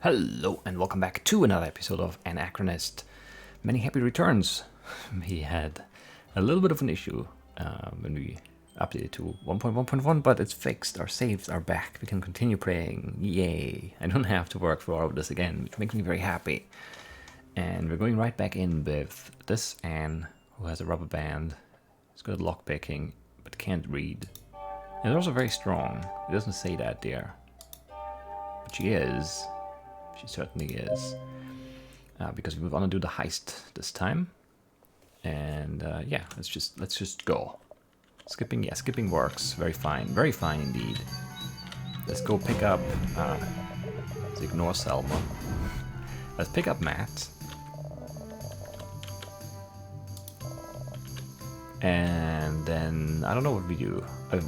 Hello and welcome back to another episode of An Achronist. Many happy returns. We had a little bit of an issue when we updated to 1.1.1, but it's fixed. Our saves are back. We can continue playing. Yay. I don't have to work for all of this again, which makes me very happy. And we're going right back in with this Anne, who has a rubber band. She's good at lockpicking, but can't read. And is also very strong. It doesn't say that there. But she is. She certainly is, because we want to do the heist this time, and yeah, let's just go. Skipping works very fine indeed. Let's go pick up. Let's ignore Selma. Let's pick up Matt, and then I don't know what we do.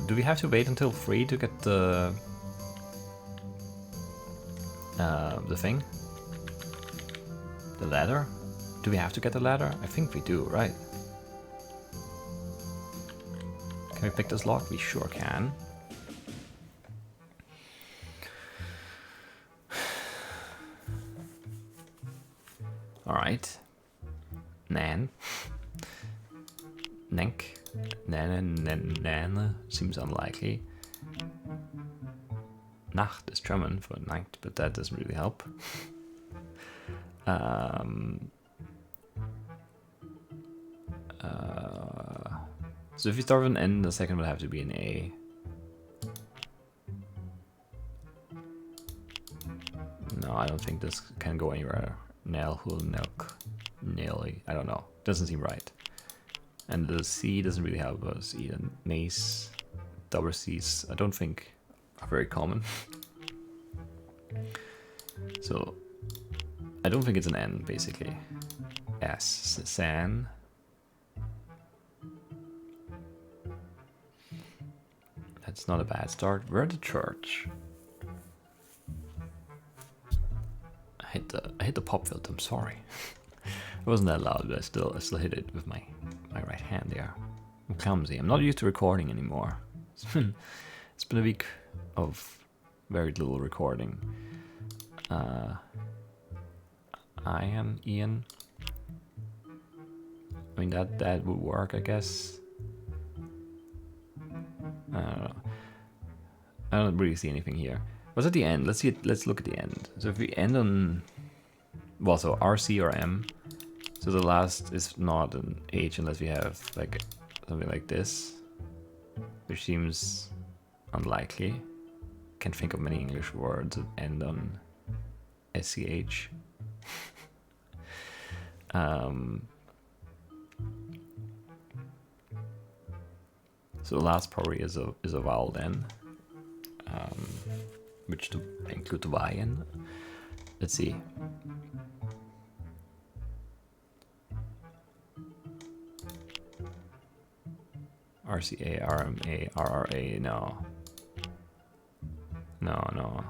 Do we have to wait until 3 to get the thing? The ladder? Do we have to get the ladder? I think we do, right? Can we pick this lock? We sure can. Alright. Nan. Nenk. Nan. Seems unlikely. Nacht is German for night, but that doesn't really help. So if you start with an N, the second will have to be an A. No, I don't think this can go anywhere. Nail, hul, nelk, naily. I don't know. Doesn't seem right. And the C doesn't really help us either. Nace, double C's. I don't think are very common. So I don't think it's an N, basically. S, san. That's not a bad start. We're at the church. I hit the pop filter, I'm sorry. It wasn't that loud, but I still hit it with my right hand there. I'm clumsy. I'm not used to recording anymore. It's been a week of very little recording. Ian. I mean that would work, I guess. I don't know. I don't really see anything here. What's at the end? Let's see. Let's look at the end. So if we end on, well, so RC or M. So the last is not an H unless we have like something like this, which seems unlikely. Can't think of many English words that end on SCH. So the last probably is a vowel then, which to include the Y in. Let's see. RCA, RMA, RRA, no. No.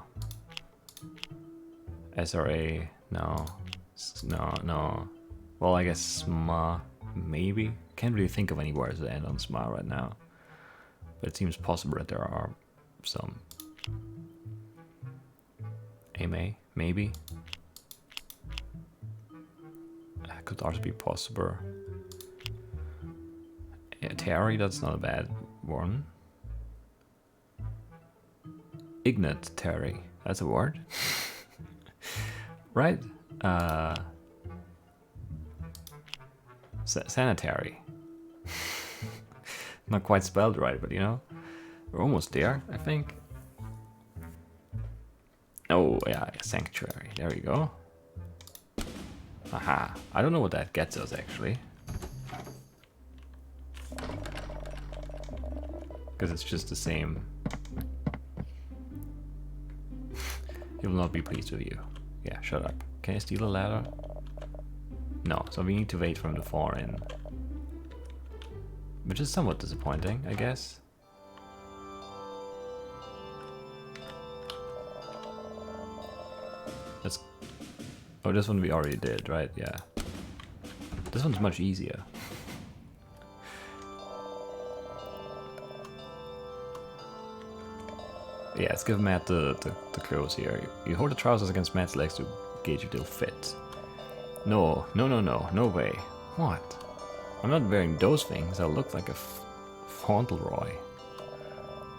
SRA, no. No. Well, I guess SMA, maybe. Can't really think of any words that end on SMA right now. But it seems possible that there are some. AMA, maybe. Could also be possible. Yeah, Terry, that's not a bad one. Ignat Terry, that's a word. Right? Sanitary. Not quite spelled right, but you know, we're almost there, I think. Oh, yeah, sanctuary. There we go. Aha. I don't know what that gets us, actually. Because it's just the same. He will not be pleased with you. Yeah, shut up. Can I steal a ladder? No, so we need to wait for him to fall in. Which is somewhat disappointing, I guess. Let's... Oh, this one we already did, right? Yeah. This one's much easier. Yeah, let's give Matt the clothes here. You hold the trousers against Matt's legs to gauge if they'll fit. No, no way. What? I'm not wearing those things. I'll look like a Fauntleroy.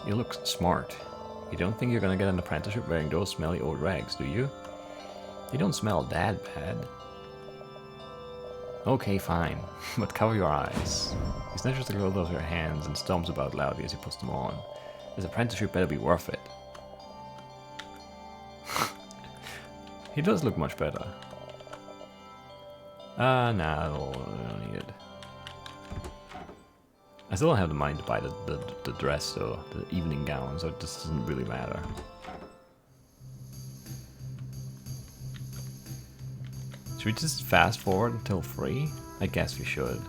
You look smart. You don't think you're gonna get an apprenticeship wearing those smelly old rags, do you? They don't smell that bad. Okay, fine, but cover your eyes. He snatches the clothes off your hands and stomps about loudly as he puts them on. This apprenticeship better be worth it. He does look much better. Nah, I don't need it. I still don't have the money to buy the dress, though, the evening gown, so it just doesn't really matter. Should we just fast forward until 3? I guess we should.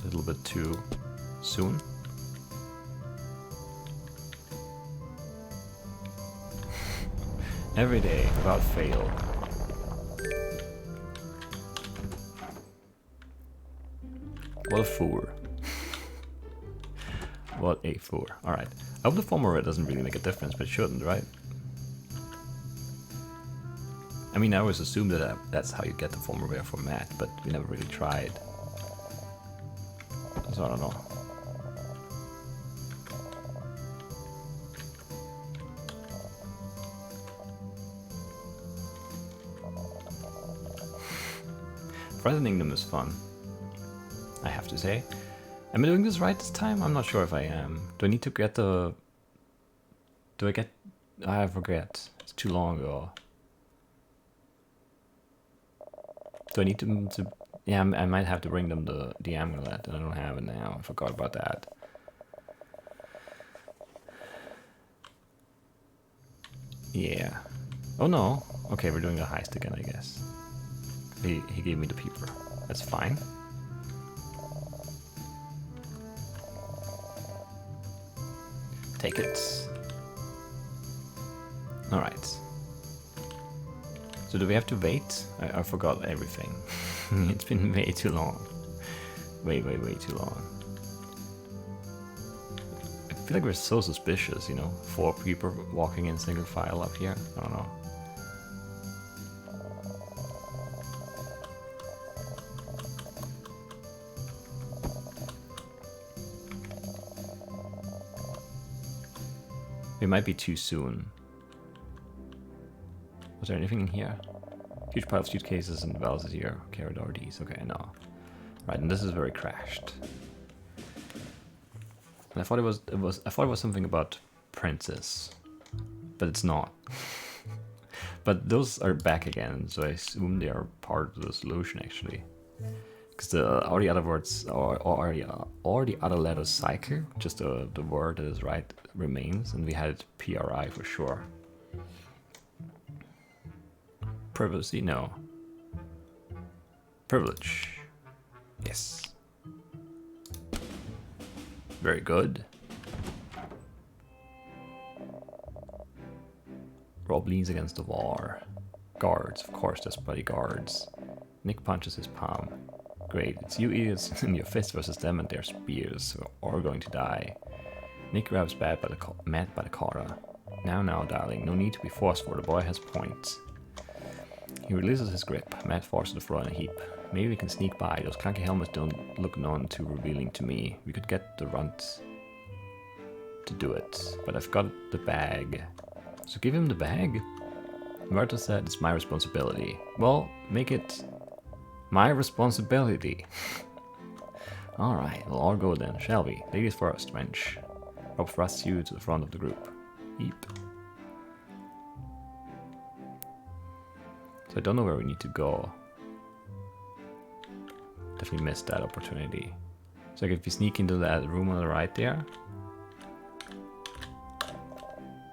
A little bit too soon. Every day, without fail. What a fool. What a fool. Alright. I hope the former doesn't really make a difference, but it shouldn't, right? I mean, I always assumed that that's how you get the former wear for Matt, but we never really tried. So I don't know. Threatening them is fun, I have to say. Am I doing this right this time? I'm not sure if I am. Do I need to get the... Do I get... I forget. It's too long ago. Do I need to... Yeah, I might have to bring them the amulet, and I don't have it now. I forgot about that. Yeah. Oh no. Okay, we're doing a heist again, I guess. He gave me the peeper. That's fine. Take it. Alright. So do we have to wait? I forgot everything. It's been way too long. Way too long. I feel like we're so suspicious, you know? 4 people walking in single file up here. I don't know. It might be too soon. Was there anything in here? Huge pile of suitcases and valves here. Carried RDs. Okay, no. Right, and this is where it crashed. And I thought it was something about Princess, but it's not. But those are back again, so I assume they are part of the solution actually. Because all the other words or the other letters cycle, just the word that is right remains, and we had PRI for sure. Privacy, no. Privilege. Yes. Very good. Rob leans against the wall. Guards, of course, there's bloody guards. Nick punches his palm. Great, it's you idiots in your fist versus them and their spears. We're all going to die. Nick grabs Matt by the collar. Now, darling, no need to be forceful, the boy has points. He releases his grip. Matt falls to the floor in a heap. Maybe we can sneak by. Those clunky helmets don't look none too revealing to me. We could get the runt to do it. But I've got the bag. So give him the bag? Murta said it's my responsibility. Well, make it my responsibility. Alright, we'll all go then, shall we? Ladies first, wench. Rob thrusts you to the front of the group. Eep. So I don't know where we need to go. Definitely missed that opportunity. So if we sneak into that room on the right there.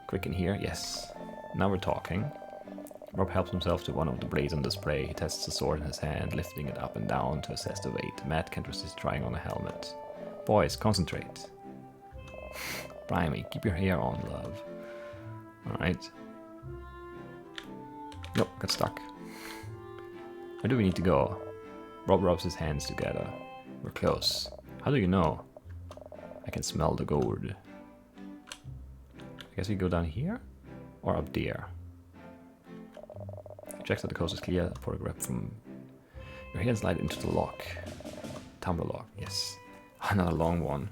Quick in here, yes. Now we're talking. Rob helps himself to one of the blades on display. He tests the sword in his hand, lifting it up and down to assess the weight. Matt can't resist trying on a helmet. Boys, concentrate. Blimey, keep your hair on, love. Alright. Nope, got stuck. Where do we need to go? Rob rubs his hands together. We're close. How do you know? I can smell the gold. I guess we go down here or up there. Checks that the coast is clear. Photograph from your hand, slide into the lock. Tumbler lock, yes. Another long one.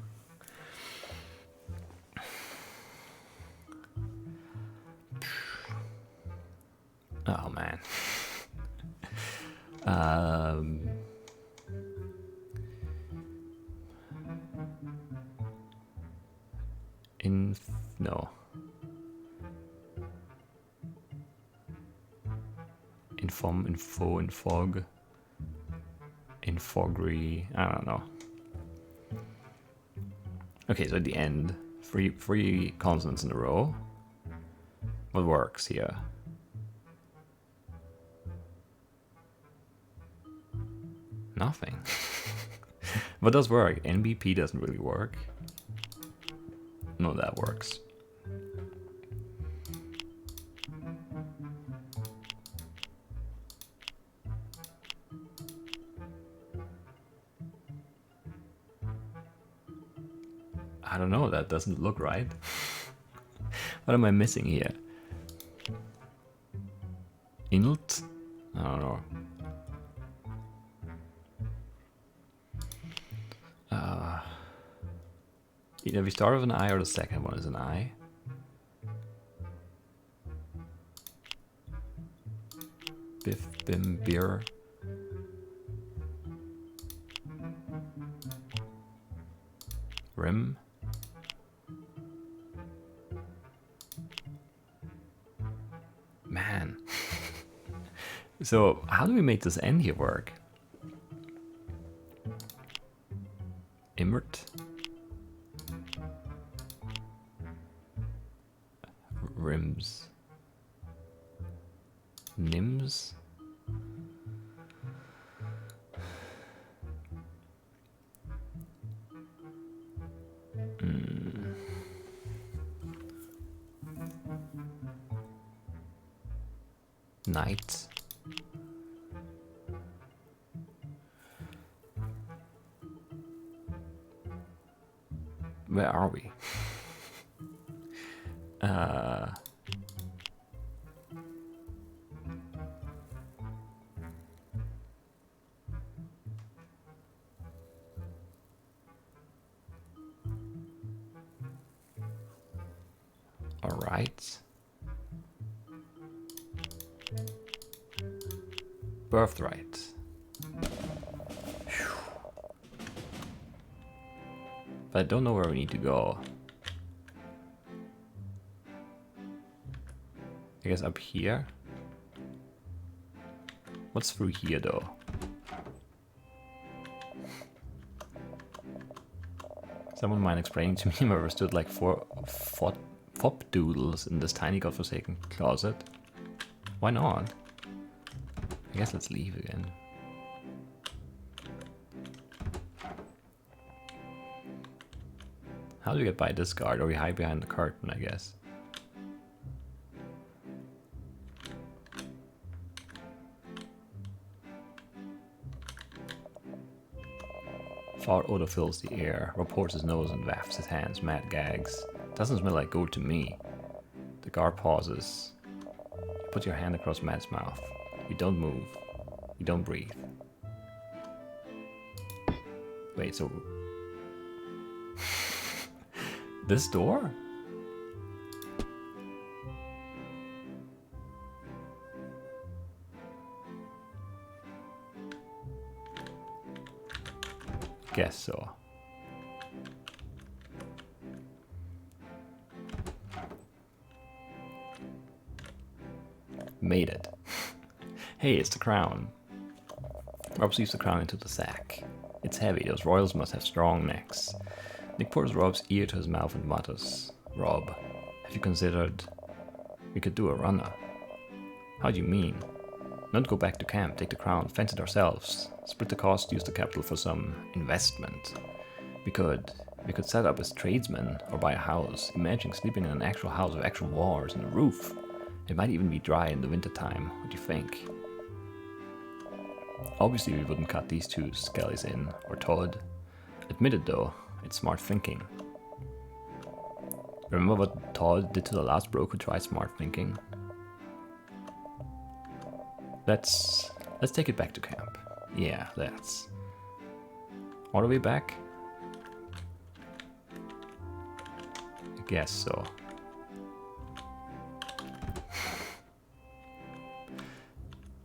Oh man. No. Inform, info, infog, infogry, I don't know. Okay, so at the end, three consonants in a row. What works here? Nothing. What does work? NBP doesn't really work. No, that works. I don't know, that doesn't look right. What am I missing here? Inlt? I don't know. Either we start with an I or the second one is an I. Biff, bim, beer. Rim. Man. So how do we make this end here work? Immert. Rims. Nims. Night. Where are we? All right. Birthright. Whew. But I don't know where we need to go. I guess up here. What's through here though? Someone mind explaining to me where we stood like four fop doodles in this tiny godforsaken closet? Why not? I guess let's leave again. How do we get by this guard? Or we hide behind the curtain, I guess. Foul odor fills the air. Rob holds his nose and wafts his hands. Matt gags. Doesn't smell like gold to me. The guard pauses. You put your hand across Matt's mouth. You don't move. You don't breathe. Wait, so... this door? Guess so. Made it. Hey, it's the crown. Rob sees the crown into the sack. It's heavy, those royals must have strong necks. Nick pours Rob's ear to his mouth and mutters, Rob, have you considered... we could do a runner. How do you mean? Not go back to camp, take the crown, fence it ourselves. Split the cost, use the capital for some investment. We could set up as tradesmen or buy a house. Imagine sleeping in an actual house with actual walls and a roof. It might even be dry in the wintertime. What do you think? Obviously we wouldn't cut these two skellies in, or Todd. Admit it though, it's smart thinking. Remember what Todd did to the last broke who tried smart thinking? Let's take it back to camp. Yeah, let's. All the way back? I guess so.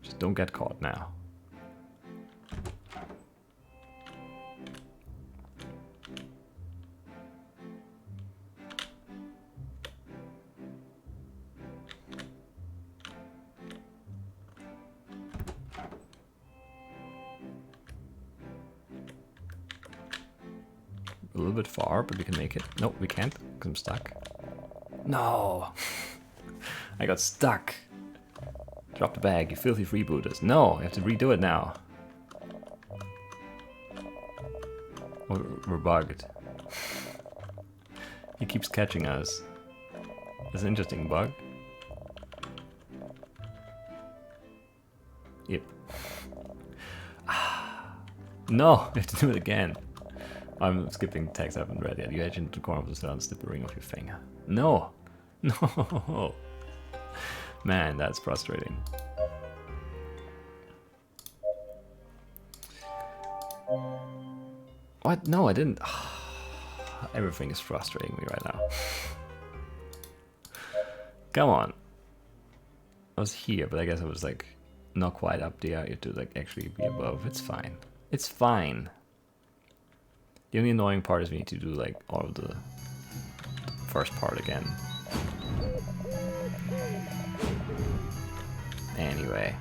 Just don't get caught now. A little bit far, but we can make it. No, we can't, because I'm stuck. No! I got stuck! Drop the bag, you filthy freebooters. No, I have to redo it now. We're bugged. He keeps catching us. That's an interesting bug. Yep. No, we have to do it again. I'm skipping text, I haven't read yet. You edge into the corner of the cell and slip a ring off your finger. No! No! Man, that's frustrating. What? No, I didn't. Everything is frustrating me right now. Come on. I was here, but I guess I was like not quite up there. You have to like actually be above. It's fine. It's fine. The only annoying part is we need to do like all of the first part again. Anyway.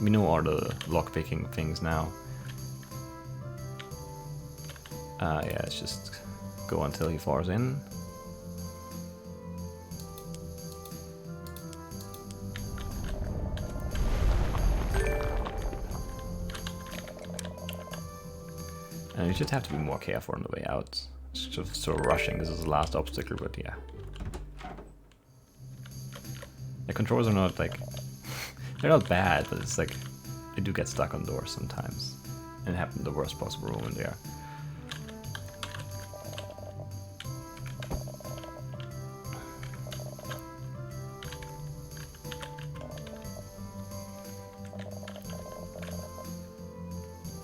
We know all the lockpicking things now. Yeah, let's just go until he falls in. And you just have to be more careful on the way out. It's just so rushing. This is the last obstacle, but yeah. The controls are not like... They're not bad, but it's like... I do get stuck on doors sometimes. And it happened the worst possible moment there.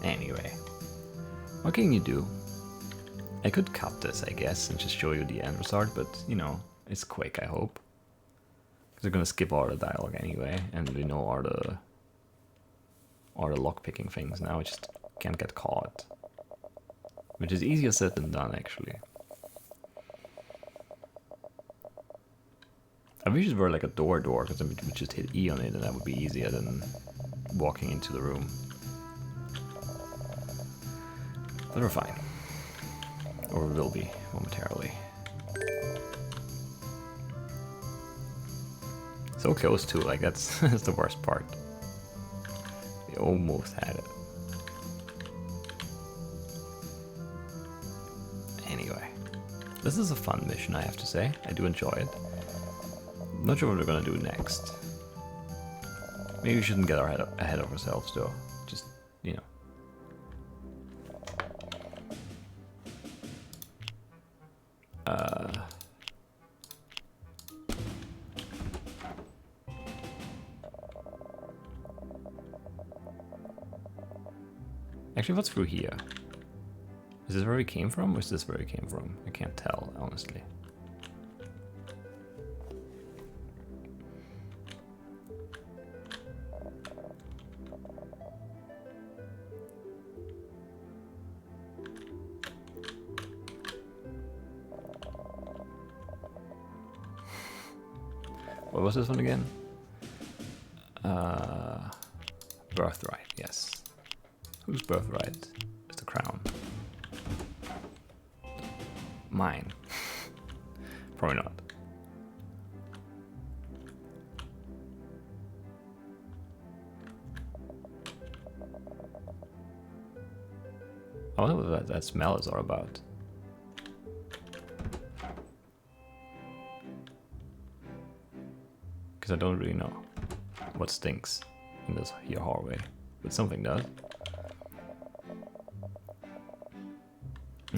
Anyway. What can you do? I could cut this, I guess, and just show you the end result, but, you know, it's quick, I hope. Because we're gonna skip all the dialogue anyway, and we know all the lockpicking things now, we just can't get caught. Which is easier said than done, actually. I wish it were like a door, because then we would just hit E on it, and that would be easier than walking into the room. But we're fine. Or we will be, momentarily. So close too, like that's, that's the worst part. We almost had it. Anyway. This is a fun mission, I have to say. I do enjoy it. Not sure what we're gonna do next. Maybe we shouldn't get ahead of ourselves though. Just, you know. Actually, what's through here? Is this where we came from, or is this where we came from? I can't tell, honestly. What was this one again? Birthright, yes. Whose birthright is the crown? Mine. Probably not. I wonder what that smell is all about. Because I don't really know what stinks in this here hallway, but something does.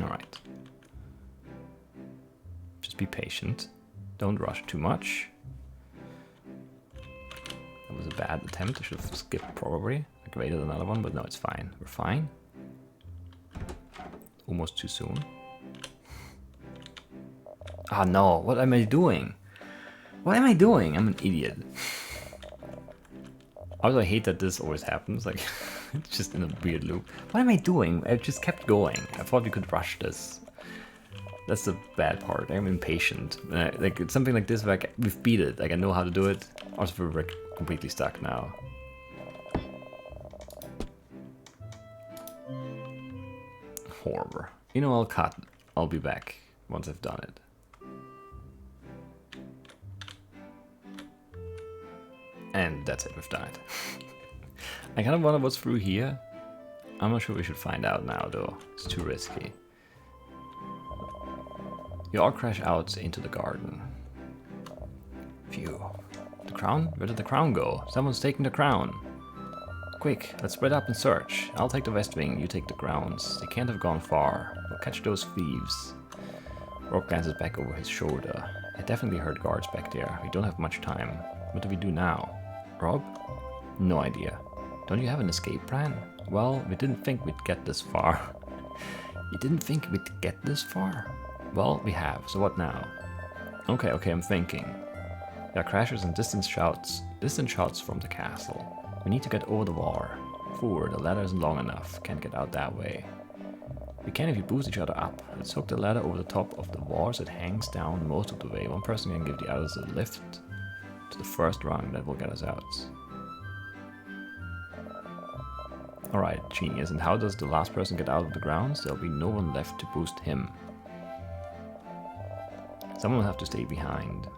Alright. Just be patient. Don't rush too much. That was a bad attempt. I should have skipped probably. I waited another one, but no, it's fine. We're fine. Almost too soon. Ah, no. What am I doing? What am I doing? I'm an idiot. Also, I hate that this always happens. Like, it's just in a weird loop. What am I doing? I just kept going. I thought we could rush this. That's the bad part. I'm impatient. Like, it's something like this, like, we've beat it. Like, I know how to do it. Also, we're completely stuck now. Horror. You know, I'll cut. I'll be back once I've done it. And that's it, we've done it. I kind of wonder what's through here. I'm not sure we should find out now, though. It's too risky. You all crash out into the garden. Phew. The crown? Where did the crown go? Someone's taking the crown. Quick, let's spread up and search. I'll take the west wing, you take the grounds. They can't have gone far. We'll catch those thieves. Rob glances back over his shoulder. I definitely heard guards back there. We don't have much time. What do we do now? Rob? No idea. Don't you have an escape plan? Well, we didn't think we'd get this far. You didn't think we'd get this far? Well, we have, so what now? Okay, I'm thinking. There are crashes and distant shouts from the castle. We need to get over the wall. Forward, the ladder isn't long enough, can't get out that way. We can if you boost each other up. Let's hook the ladder over the top of the wall so it hangs down most of the way. One person can give the others a lift to the first rung that will get us out. Alright, genius. And how does the last person get out of the grounds? There'll be no one left to boost him. Someone will have to stay behind.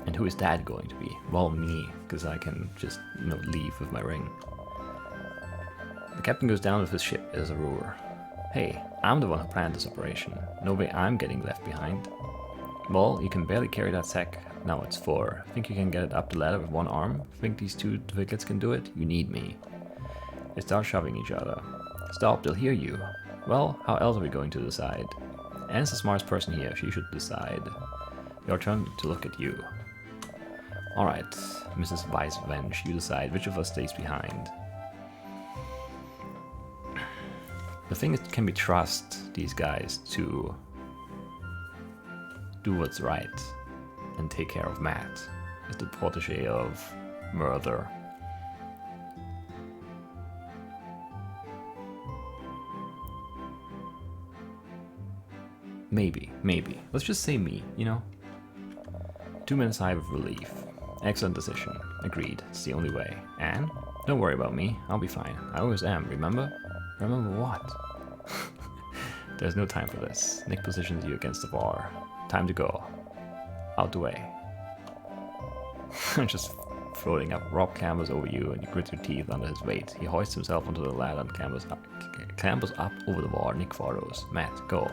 And who is that going to be? Well, me, because I can just, leave with my ring. The captain goes down with his ship as a roar. Hey, I'm the one who planned this operation. No way I'm getting left behind. Well, you can barely carry that sack. Now it's 4. Think you can get it up the ladder with one arm? Think these two dwiglets can do it? You need me. They start shoving each other. Stop, they'll hear you. Well, how else are we going to decide? Anne's the smartest person here, she should decide. Your turn to look at you. Alright, Mrs. Weiswench, you decide which of us stays behind. The thing is, can we trust these guys to do what's right and take care of Matt as the protege of murder? Maybe. Let's just say me, 2 minutes high with relief. Excellent decision. Agreed. It's the only way. Anne? Don't worry about me. I'll be fine. I always am, remember? Remember what? There's no time for this. Nick positions you against the bar. Time to go. Out the way. Just floating up. Rob clambers over you and you grit your teeth under his weight. He hoists himself onto the ladder and clambers up over the bar. Nick follows. Matt, go.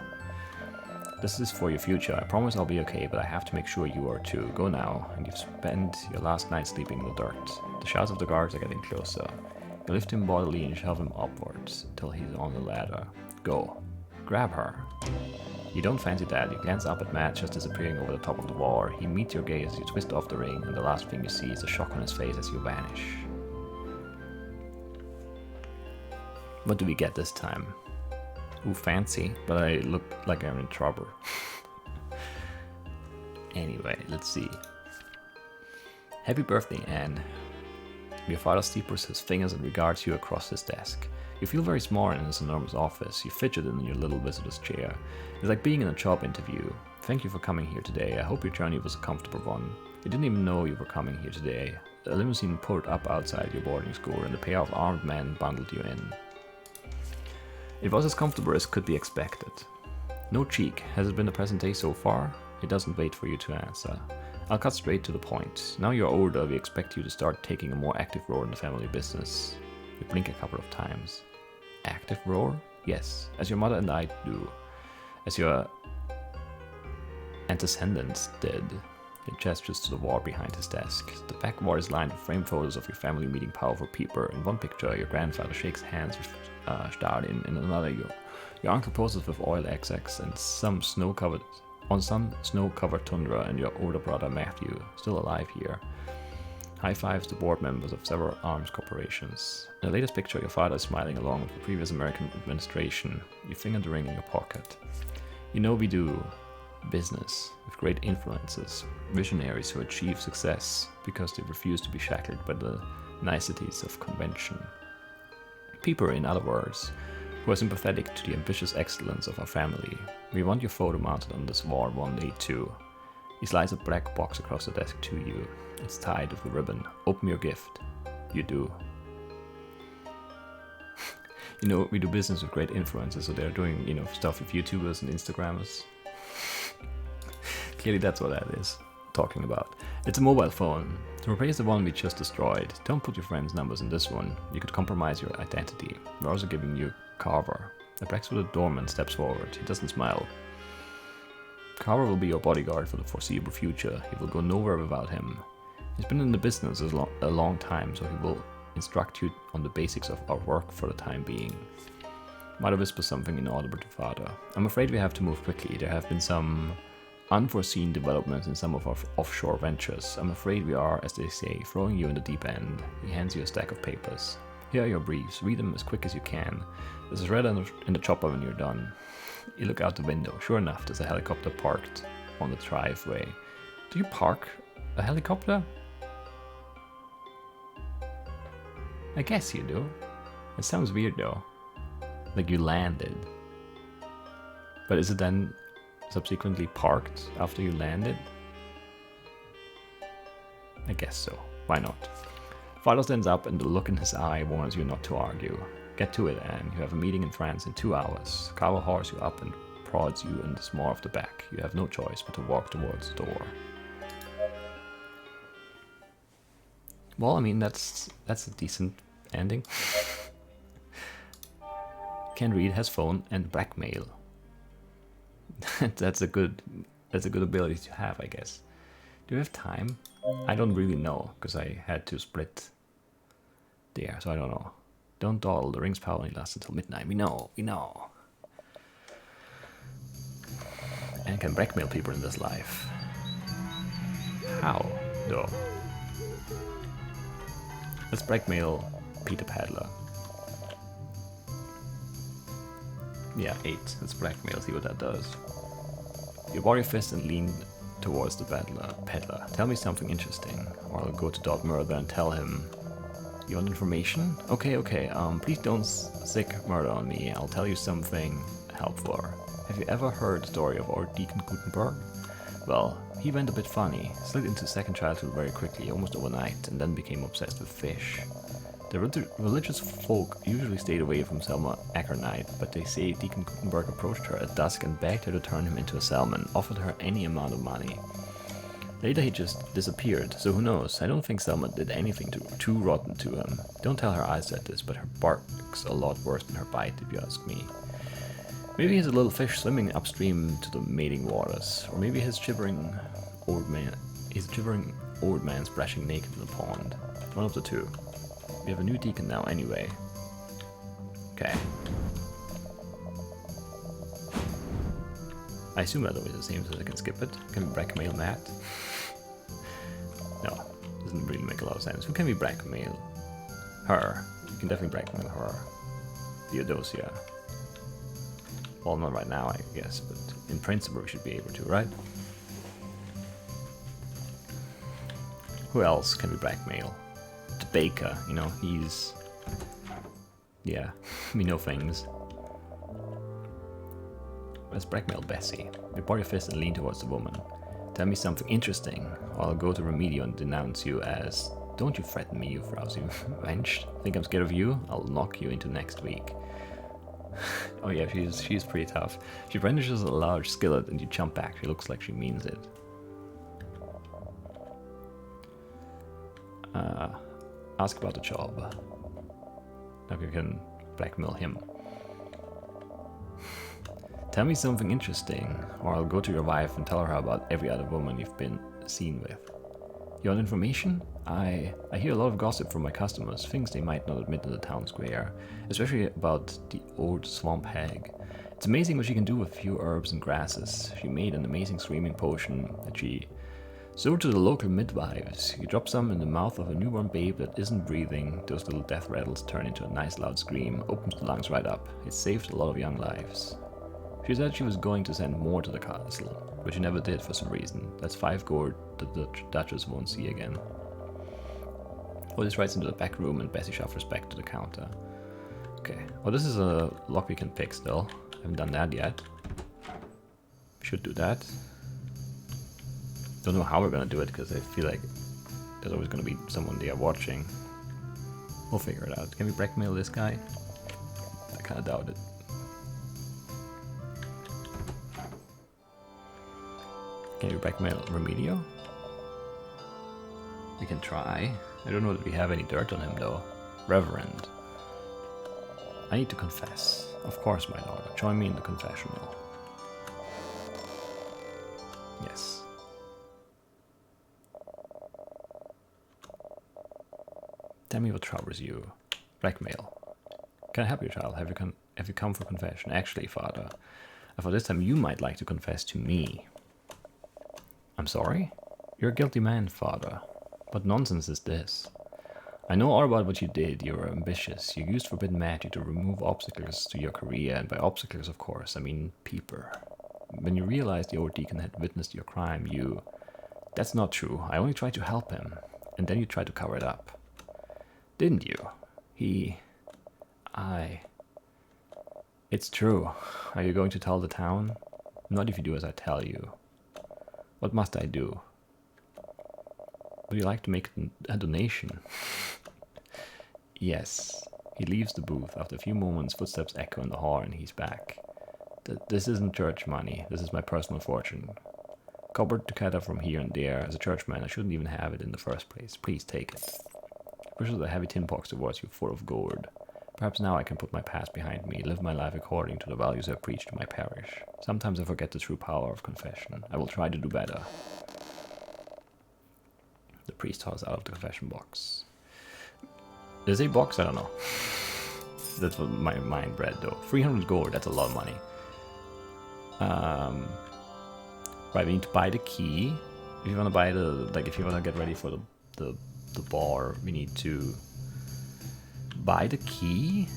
This is for your future. I promise I'll be okay, but I have to make sure you are too. Go now, and you've spent your last night sleeping in the dirt. The shouts of the guards are getting closer. You lift him bodily and shove him upwards till he's on the ladder. Go. Grab her. You don't fancy that. You glance up at Matt just disappearing over the top of the wall. He meets your gaze as you twist off the ring, and the last thing you see is a shock on his face as you vanish. What do we get this time? Ooh, fancy, but I look like I'm in trouble. Anyway, let's see. Happy birthday, Anne. Your father steeples his fingers and regards you across his desk. You feel very smart in his enormous office. You fidget in your little visitor's chair. It's like being in a job interview. Thank you for coming here today. I hope your journey was a comfortable one. You didn't even know you were coming here today. A limousine pulled up outside your boarding school and a pair of armed men bundled you in. It was as comfortable as could be expected. No cheek. Has it been a pleasant day so far? It doesn't wait for you to answer. I'll cut straight to the point. Now you're older, we expect you to start taking a more active role in the family business. You blink a couple of times. Active role? Yes, as your mother and I do. As your antecedents did. He gestures to the wall behind his desk. The back wall is lined with framed photos of your family meeting powerful people. In one picture, your grandfather shakes hands with Stalin. In another, your uncle poses with oil XX and some snow-covered tundra, and your older brother Matthew, still alive here, high fives the board members of several arms corporations. In the latest picture, your father is smiling along with the previous American administration. You finger the ring in your pocket. You know we do business with great influences, visionaries who achieve success because they refuse to be shackled by the niceties of convention. People, in other words, who are sympathetic to the ambitious excellence of our family. We want your photo mounted on this wall one day too. He slides a black box across the desk to you. It's tied with a ribbon. Open your gift. You do. You know, we do business with great influencers, so they're doing, stuff with YouTubers and Instagrammers. Clearly that's what that is talking about. It's a mobile phone. To replace the one we just destroyed, don't put your friends' numbers in this one. You could compromise your identity. We're also giving you Carver. The Brexwood doorman steps forward. He doesn't smile. Carver will be your bodyguard for the foreseeable future. He will go nowhere without him. He's been in the business a long time, so he will instruct you on the basics of our work for the time being. Mother whispers something inaudible to father. I'm afraid we have to move quickly. There have been some unforeseen developments in some of our offshore ventures. I'm afraid we are, as they say, throwing you in the deep end. He hands you a stack of papers. Here are your briefs. Read them as quick as you can. This is read in the chopper when you're done. You look out the window. Sure enough, there's a helicopter parked on the driveway. Do you park a helicopter? I guess you do. It sounds weird though. Like you landed. But is it then subsequently parked after you landed? I guess so. Why not? Father stands up and the look in his eye warns you not to argue. Get to it, Anne. You have a meeting in France in 2 hours. Carver hauled you up and prods you in the small of the back. You have no choice but to walk towards the door. Well, I mean, that's a decent ending. Can read, has phone, and blackmail. that's a good ability to have, I guess. Do you have time? I don't really know, because I had to split there, so I don't know. Don't dawdle, the ring's power only lasts until midnight. We know. And can blackmail people in this life. How, though? Let's blackmail Peter Paddler. Yeah, 8. Let's blackmail, see what that does. You bore your fist and lean towards the peddler. Tell me something interesting, or I'll go to Dot Murder and tell him. You want information? Okay. Please don't sick murder on me. I'll tell you something helpful. Have you ever heard the story of old Deacon Gutenberg? Well, he went a bit funny, slid into second childhood very quickly, almost overnight, and then became obsessed with fish. The religious folk usually stayed away from Selma Achronist, but they say Deacon Gutenberg approached her at dusk and begged her to turn him into a salmon, offered her any amount of money. Later he just disappeared, so who knows? I don't think Selma did anything too rotten to him. Don't tell her I said this, but her bark's a lot worse than her bite, if you ask me. Maybe he's a little fish swimming upstream to the mating waters, or maybe he's a shivering old man splashing naked in the pond. One of the two. We have a new deacon now anyway. Okay. I assume that always the same, so I can skip it. Can we blackmail Matt? No, doesn't really make a lot of sense. Who can we blackmail? Her. You can definitely blackmail her. Theodosia. Well, not right now, I guess, but in principle we should be able to, right? Who else can we blackmail? The baker, he's... Yeah, we know things. Let's blackmail Bessie. You bore your fist and lean towards the woman. Tell me something interesting, or I'll go to Remedio and denounce you as... Don't you threaten me, you frowsy wench. Think I'm scared of you? I'll knock you into next week. Oh yeah, she's pretty tough. She brandishes a large skillet and you jump back. She looks like she means it. Ask about the job. Now you can blackmail him. Tell me something interesting, or I'll go to your wife and tell her about every other woman you've been seen with. You want information? I hear a lot of gossip from my customers, things they might not admit in the town square, especially about the old swamp hag. It's amazing what she can do with a few herbs and grasses. She made an amazing screaming potion that she sold to the local midwives. You drop some in the mouth of a newborn babe that isn't breathing, those little death rattles turn into a nice loud scream, opens the lungs right up. It saved a lot of young lives. She said she was going to send more to the castle, but she never did for some reason. That's 5 gold that the Duchess won't see again. Otis rides into the back room and Bessie shuffles back to the counter. Okay, well this is a lock we can pick still. Haven't done that yet. Should do that. Don't know how we're gonna do it because I feel like there's always gonna be someone there watching. We'll figure it out. Can we blackmail this guy? I kinda doubt it. Can we blackmail Remedio? We can try. I don't know that we have any dirt on him though. Reverend. I need to confess. Of course, my daughter. Join me in the confessional. Yes. Tell me what troubles you. Blackmail. Can I help you, child? Have you come for confession? Actually, father, I thought this time you might like to confess to me. I'm sorry? You're a guilty man, father. What nonsense is this? I know all about what you did. You were ambitious. You used forbidden magic to remove obstacles to your career, and by obstacles, of course, I mean peeper. When you realized the old deacon had witnessed your crime, you... That's not true. I only tried to help him, and then you tried to cover it up. Didn't you? It's true. Are you going to tell the town? Not if you do as I tell you. What must I do? Would you like to make a donation? Yes. He leaves the booth. After a few moments, footsteps echo in the hall and he's back. This isn't church money. This is my personal fortune. Cobbled together from here and there. As a churchman, I shouldn't even have it in the first place. Please take it. Pushes a heavy tin box towards you full of gold. Perhaps now I can put my past behind me, live my life according to the values I preach to my parish. Sometimes I forget the true power of confession. I will try to do better. The priest hauls out of the confession box. Is it a box? I don't know. That's what my mind read though. 300 gold, that's a lot of money. Right, we need to buy the key. If you want to buy if you want to get ready for the bar, we need to buy the key.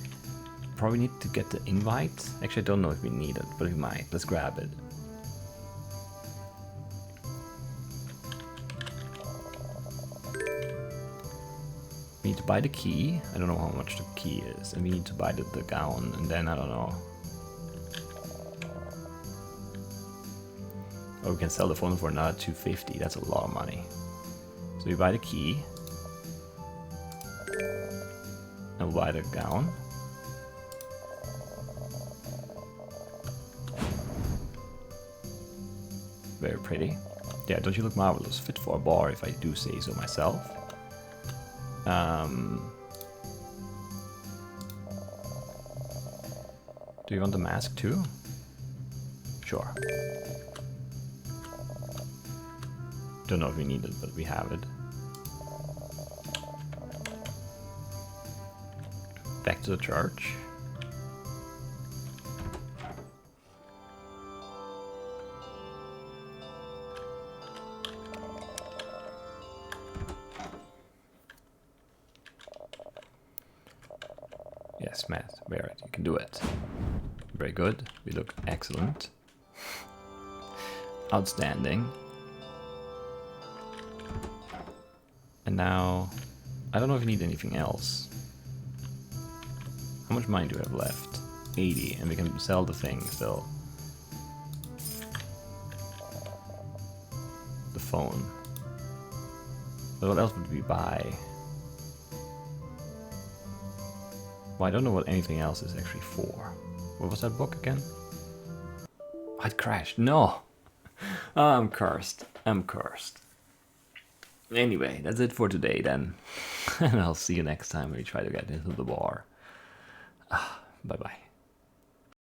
Probably need to get the invite. Actually, I don't know if we need it, but we might. Let's grab it. We need to buy the key. I don't know how much the key is. And we need to buy the gown. And then, I don't know. Or we can sell the phone for another 250. That's a lot of money. So we buy the key. And we'll buy the gown. Very pretty. Yeah, don't you look marvelous? Fit for a bar, if I do say so myself. Do you want the mask too? Sure. Don't know if we need it, but we have it. Back to the church. Yes, Matt, Barrett, you can do it. Very good. We look excellent. Outstanding. And now, I don't know if you need anything else. How much money do we have left? 80, and we can sell the thing still. The phone. But what else would we buy? Well, I don't know what anything else is actually for. What was that book again? Oh, it crashed. No! Oh, I'm cursed. I'm cursed. Anyway, that's it for today then. And I'll see you next time when we try to get into the bar. Bye-bye.